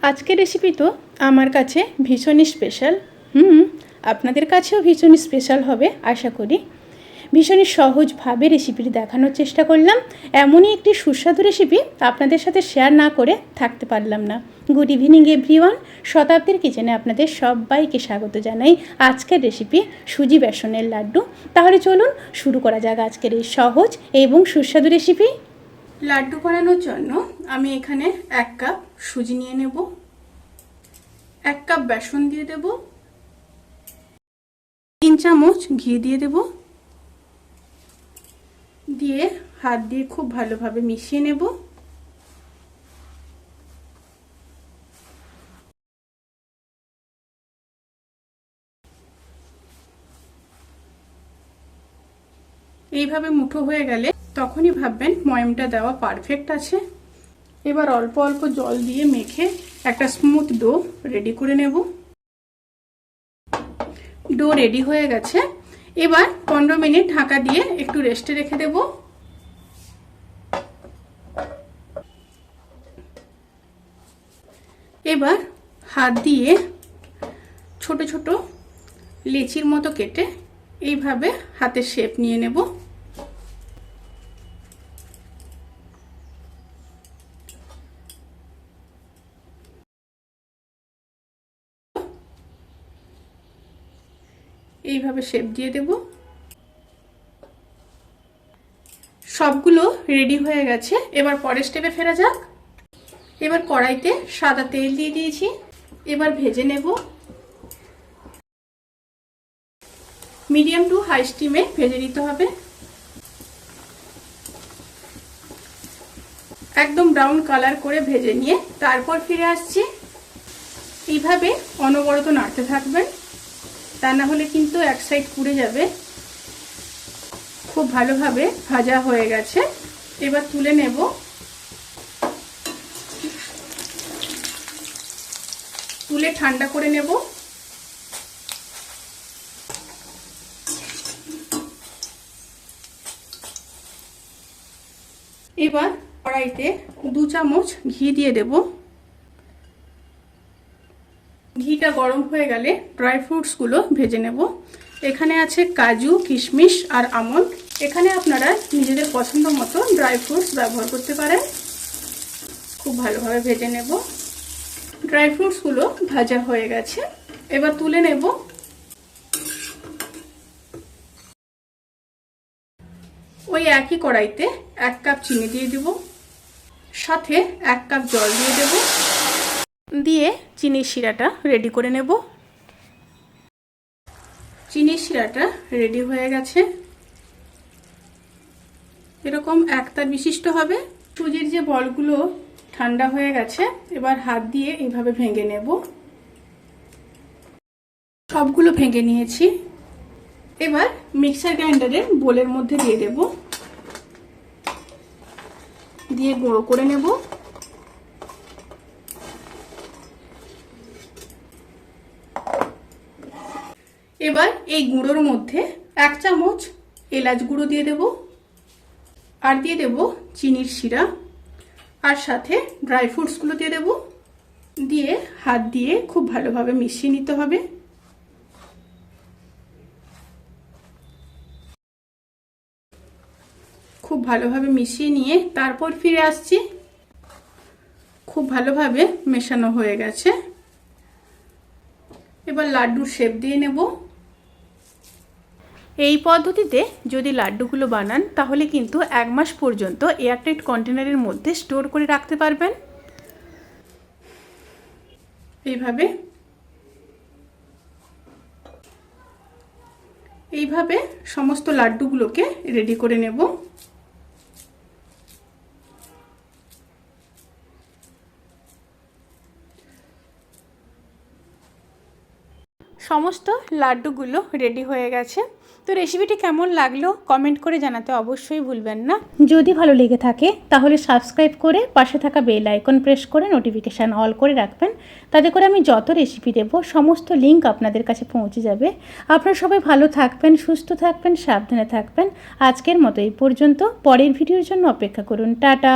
আজকের রেসিপি তো আমার কাছে ভীষণই স্পেশাল। আপনাদের কাছেও ভীষণই স্পেশাল হবে আশা করি। ভীষণই সহজভাবে রেসিপিটি দেখানোর চেষ্টা করলাম। এমনই একটি সুস্বাদু রেসিপি আপনাদের সাথে শেয়ার না করে থাকতে পারলাম না। গুড ইভিনিং এভরিওয়ান, শতাব্দীর কিচেনে আপনাদের সবাইকে স্বাগত জানাই। আজকের রেসিপি সুজি বেসনের লাড্ডু। তাহলে চলুন শুরু করা যাক আজকের এই সহজ এবং সুস্বাদু রেসিপি। লাড্ডু বানানোর জন্য আমি এখানে 1 কাপ সুজি নিয়ে নেব, 1 কাপ বেসন দিয়ে দেব, 3 চামচ ঘি দিয়ে দেব, দিয়ে হাত দিয়ে খুব ভালোভাবে মিশিয়ে নেব। এইভাবে মুঠো হয়ে গেলে তখনই ভাববেন ময়মটা দেওয়া পারফেক্ট আছে। এবার অল্প অল্প জল দিয়ে মেখে একটা স্মুথ ডো রেডি করে নেব। ডো রেডি হয়ে গেছে। এবার 15 মিনিট ঢাকা দিয়ে একটু রেস্টে রেখে দেব। এবার হাত দিয়ে ছোট ছোট লেচির মতো কেটে এইভাবে হাতের শেপ নিয়ে নেব। এইভাবে শেপ দিয়ে দেব। সবগুলো রেডি হয়ে গেছে। এবার পরের স্টেপে ফেরা যাক। এবার কড়াইতে সাদা তেল দিয়ে দিয়েছি। এবার ভেজে নেব। মিডিয়াম টু হাই স্টিমে ভেজে নিতে হবে। একদম ব্রাউন কালার করে ভেজে নিয়ে তারপর ফিরে আসছি। এইভাবে অনবরত নাড়তে থাকবেন, তা না হলে কিন্তু এক সাইড পুড়ে যাবে। খুব ভালোভাবে ভাজা হয়ে গেছে। এবার তুলে নেব। তুলে ঠান্ডা করে নেব। এবার কড়াইতে 2 চামচ ঘি দিয়ে দেব। ঘিটা গরম হয়ে গেলে ড্রাই ফ্রুটসগুলো ভেজে নেব। এখানে আছে কাজু, কিশমিশ আর আমন্ড। এখানে আপনারা নিজেদের পছন্দ মতো ড্রাই ফ্রুটস ব্যবহার করতে পারেন। খুব ভালোভাবে ভেজে নেব। ড্রাই ফ্রুটসগুলো ভাজা হয়ে গেছে। এবার তুলে নেব। ওই একই কড়াইতে 1 কাপ চিনি দিয়ে দেব, সাথে 1 কাপ জল দিয়ে দেব, দিয়ে চিনির শিরাটা রেডি করে নেব। চিনির শিরাটা রেডি হয়ে গেছে। এরকম একতার বিশিষ্ট হবে। সুজির যে বলগুলো ঠান্ডা হয়ে গেছে, এবার হাত দিয়ে এইভাবে ভেঙে নেব। সবগুলো ভেঙে নিয়েছি। এবার মিক্সার গ্রাইন্ডারের বোলের মধ্যে দিয়ে দেব, দিয়ে গুঁড়ো করে নেব। এবার এই গুঁড়োর মধ্যে 1 চামচ এলাচ গুঁড়ো দিয়ে দেব, আর দিয়ে দেব চিনির শিরা, আর সাথে ড্রাই ফ্রুটসগুলো দিয়ে দেব। দিয়ে হাত দিয়ে খুব ভালোভাবে মিশিয়ে নিতে হবে। খুব ভালোভাবে মিশিয়ে নিয়ে তারপর ফিরে আসছি। খুব ভালোভাবে মেশানো হয়ে গেছে। এবার লাড্ডুর শেপ দিয়ে নেব। এই পদ্ধতিতে যদি লাড্ডুগুলো বানান তাহলে কিন্তু 1 মাস পর্যন্ত এয়ারটাইট কন্টেনারের মধ্যে স্টোর করে রাখতে পারবেন। এইভাবে সমস্ত লাড্ডুগুলোকে রেডি করে নেব। সমস্ত লাড্ডুগুলো রেডি হয়ে গেছে। তো রেসিপিটি কেমন লাগলো কমেন্ট করে জানাতে অবশ্যই ভুলবেন না। যদি ভালো লেগে থাকে তাহলে সাবস্ক্রাইব করে পাশে থাকা বেল আইকন প্রেস করে নোটিফিকেশান অল করে রাখবেন। তাতে করে আমি যত রেসিপি দেব সমস্ত লিঙ্ক আপনাদের কাছে পৌঁছে যাবে। আপনারা সবাই ভালো থাকবেন, সুস্থ থাকবেন, সাবধানে থাকবেন। আজকের মতো এই পর্যন্ত। পরের ভিডিওর জন্য অপেক্ষা করুন। টাটা।